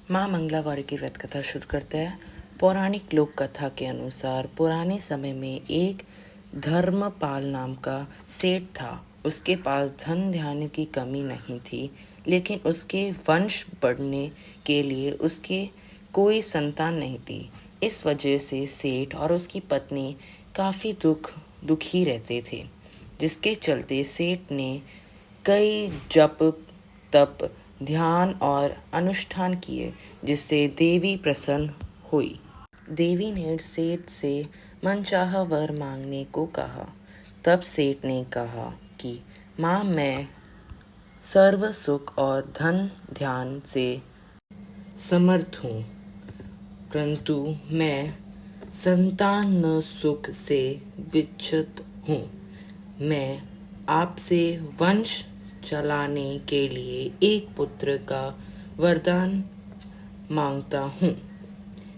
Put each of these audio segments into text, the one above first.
माँ मंगला गौरी की व्रत कथा शुरू करते हैं। पौराणिक लोक कथा के अनुसार पुराने समय में एक धर्मपाल नाम का सेठ था। उसके पास धन धान्य की कमी नहीं थी, लेकिन उसके वंश बढ़ने के लिए उसके कोई संतान नहीं थी। इस वजह से सेठ और उसकी पत्नी काफ़ी दुखी रहते थे, जिसके चलते सेठ ने कई जप तप ध्यान और अनुष्ठान किए, जिससे देवी प्रसन्न हुई। देवी ने सेठ से मनचाहा वर मांगने को कहा। तब सेठ ने कहा कि माँ, मैं सर्व सुख और धन ध्यान से समर्थ हूँ, परंतु मैं संतान न सुख से विचलित हूँ। मैं आपसे वंश चलाने के लिए एक पुत्र का वरदान मांगता हूँ।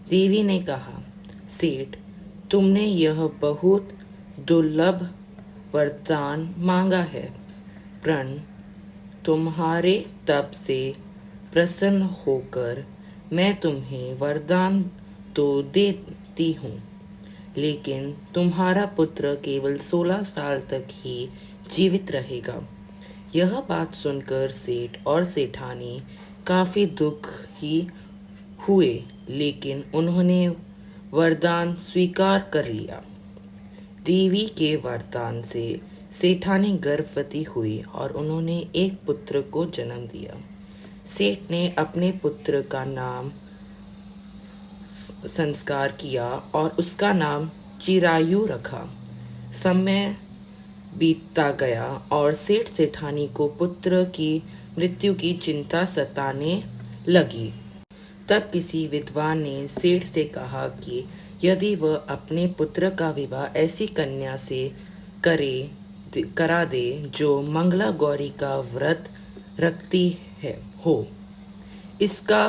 देवी ने कहा, सेठ, तुमने यह बहुत दुर्लभ वरदान मांगा है, प्रण तुम्हारे तप से प्रसन्न होकर मैं तुम्हें वरदान तो देती हूँ, लेकिन तुम्हारा पुत्र केवल 16 साल तक ही जीवित रहेगा। यह बात सुनकर सेठ और सेठानी काफी दुखी हुए, लेकिन उन्होंने वरदान स्वीकार कर लिया। देवी के वरदान से सेठानी गर्भवती हुई और उन्होंने एक पुत्र को जन्म दिया। सेठ ने अपने पुत्र का नाम संस्कार किया और उसका नाम चिरायु रखा। समय बीतता गया और सेठ सेठानी को पुत्र की मृत्यु की चिंता सताने लगी। तब किसी विद्वान ने सेठ से कहा कि यदि वह अपने पुत्र का विवाह ऐसी कन्या से करा दे जो मंगला गौरी का व्रत रखती हो, इसका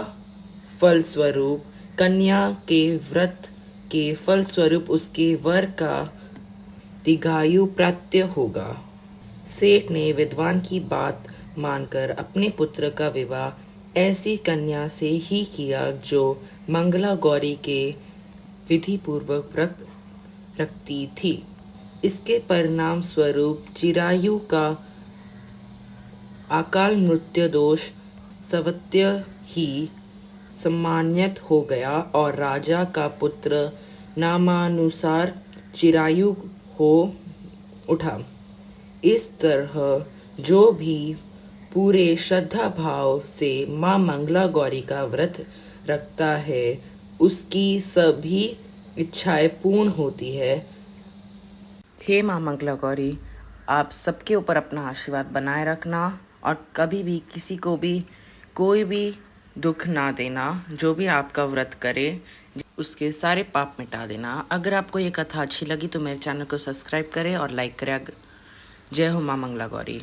फलस्वरूप कन्या के व्रत के फलस्वरूप उसके वर का दीर्घायु प्राप्त होगा। सेठ ने विद्वान की बात मानकर अपने पुत्र का विवाह ऐसी कन्या से ही किया जो मंगला गौरी के विधि पूर्वक व्रत रखती थी। इसके परिणाम स्वरूप चिरायु का अकाल मृत्यु दोष स्वतः ही सम्मानित हो गया और राजा का पुत्र नामानुसार चिरायु हो उठा। इस तरह जो भी पूरे श्रद्धा भाव से माँ मंगला गौरी का व्रत रखता है, उसकी सभी इच्छाएं पूर्ण होती है। हे माँ मंगला गौरी, आप सबके ऊपर अपना आशीर्वाद बनाए रखना और कभी भी किसी को भी कोई भी दुख ना देना। जो भी आपका व्रत करे उसके सारे पाप मिटा देना। अगर आपको ये कथा अच्छी लगी तो मेरे चैनल को सब्सक्राइब करें और लाइक करें। जय हो माँ मंगला गौरी।